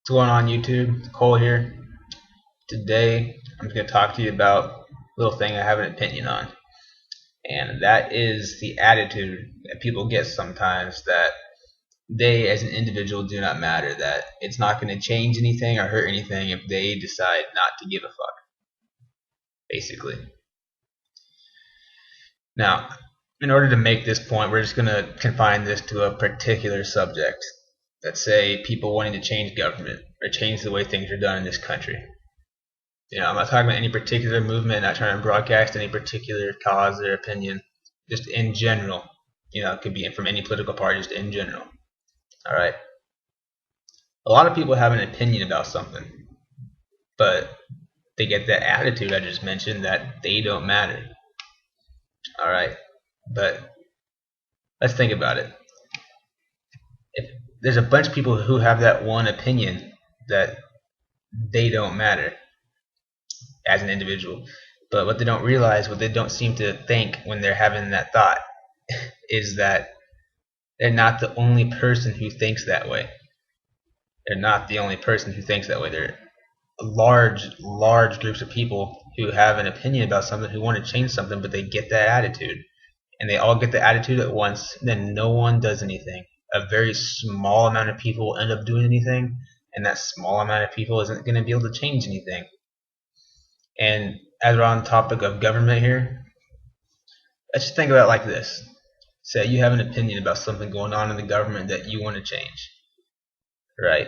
What's going on YouTube? Cole here. Today I'm going to talk to you about a little thing I have an opinion on. And that is the attitude that people get sometimes that they as an individual do not matter, that it's not going to change anything or hurt anything if they decide not to give a fuck, basically. Now, in order to make this point, we're just going to confine this to a particular subject. Let's say people wanting to change government or change the way things are done in this country. I'm not talking about any particular movement, not trying to broadcast any particular cause or opinion, just in general. It could be from any political party, just in general. Alright? A lot of people have an opinion about something, but they get that attitude I just mentioned that they don't matter. Alright? But let's think about it. If there's a bunch of people who have that one opinion that they don't matter as an individual, but what they don't realize, what they don't seem to think when they're having that thought, is that they're not the only person who thinks that way. They're not the only person who thinks that way. There are large groups of people who have an opinion about something, who want to change something, but they get that attitude. And they all get the attitude at once, then no one does anything. A very small amount of people will end up doing anything, and that small amount of people isn't going to be able to change anything. And as we're on the topic of government here, let's just think about it like this. Say you have an opinion about something going on in the government that you want to change, right?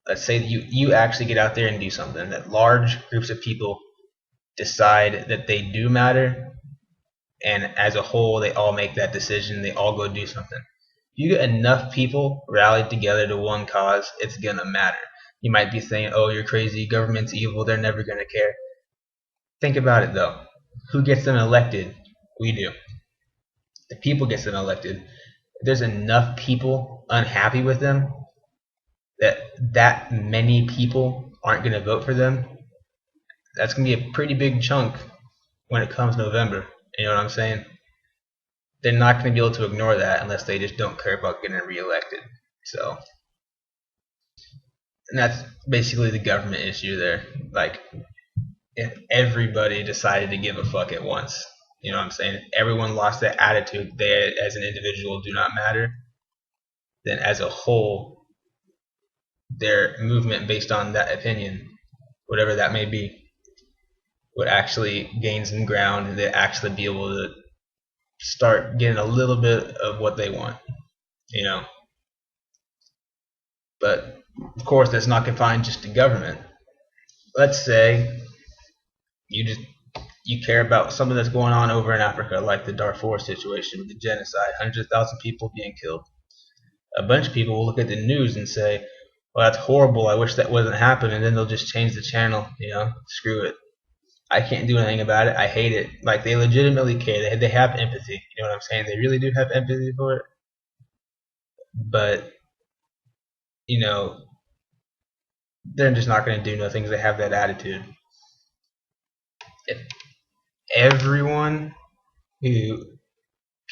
Let's say that you actually get out there and do something, that large groups of people decide that they do matter, and as a whole they all make that decision, they all go do something. If you get enough people rallied together to one cause, it's going to matter. You might be saying, oh, you're crazy, government's evil, they're never going to care. Think about it though. Who gets them elected? We do. The people get them elected. If there's enough people unhappy with them that many people aren't going to vote for them, that's going to be a pretty big chunk when it comes November. You know what I'm saying? They're not going to be able to ignore that unless they just don't care about getting reelected. So, and that's basically the government issue there. Like, if everybody decided to give a fuck at once, you know what I'm saying? If everyone lost that attitude, they as an individual do not matter, then as a whole, their movement based on that opinion, whatever that may be, would actually gain some ground, and they'd actually be able to start getting a little bit of what they want, But of course, that's not confined just to government. Let's say you care about something that's going on over in Africa, like the Darfur situation with the genocide, hundreds of thousands of people being killed. A bunch of people will look at the news and say, well, that's horrible, I wish that wasn't happening, and then they'll just change the channel, screw it. I can't do anything about it, I hate it. Like, they legitimately care, they have empathy, you know what I'm saying? They really do have empathy for it. But, they're just not going to do nothing because they have that attitude. If everyone who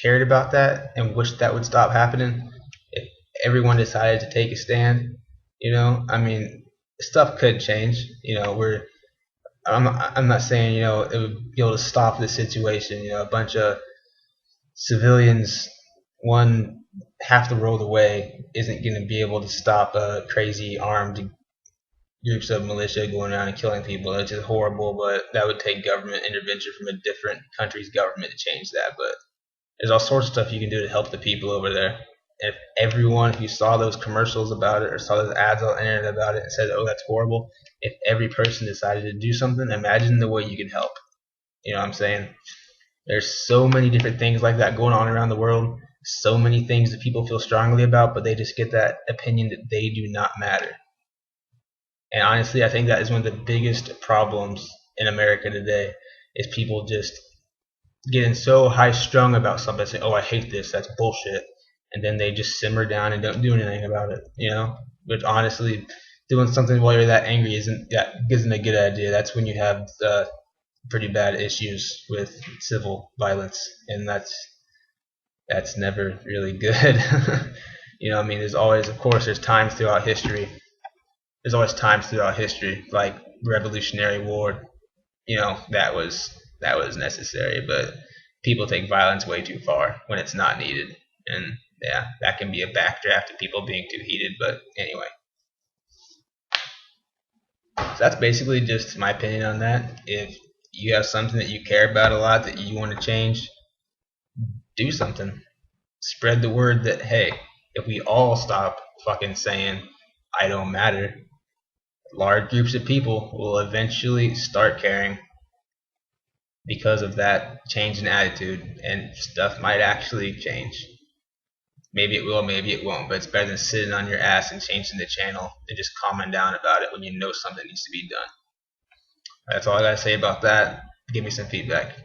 cared about that and wished that would stop happening, if everyone decided to take a stand, stuff could change. I'm not saying it would be able to stop the situation. A bunch of civilians, one half the world away, isn't going to be able to stop a crazy armed groups of militia going around and killing people. It's just horrible, but that would take government intervention from a different country's government to change that. But there's all sorts of stuff you can do to help the people over there. If everyone who saw those commercials about it or saw those ads on the internet about it and said, oh, that's horrible, if every person decided to do something, imagine the way you can help. You know what I'm saying? There's so many different things like that going on around the world, so many things that people feel strongly about, but they just get that opinion that they do not matter. And honestly, I think that is one of the biggest problems in America today, is people just getting so high-strung about something, saying, oh, I hate this, that's bullshit, and then they just simmer down and don't do anything about it, Which honestly, doing something while you're that angry isn't a good idea. That's when you have pretty bad issues with civil violence, and that's never really good. There's always, of course, there's times throughout history There's always times throughout history, like Revolutionary War. That was necessary, but people take violence way too far when it's not needed, and yeah, that can be a backdraft to people being too heated. But anyway, so that's basically just my opinion on that. If you have something that you care about a lot that you want to change, do something. Spread the word that, hey, if we all stop fucking saying I don't matter, large groups of people will eventually start caring because of that change in attitude, and stuff might actually change. Maybe it will, maybe it won't, but it's better than sitting on your ass and changing the channel and just calming down about it when you know something needs to be done. That's all I gotta say about that. Give me some feedback.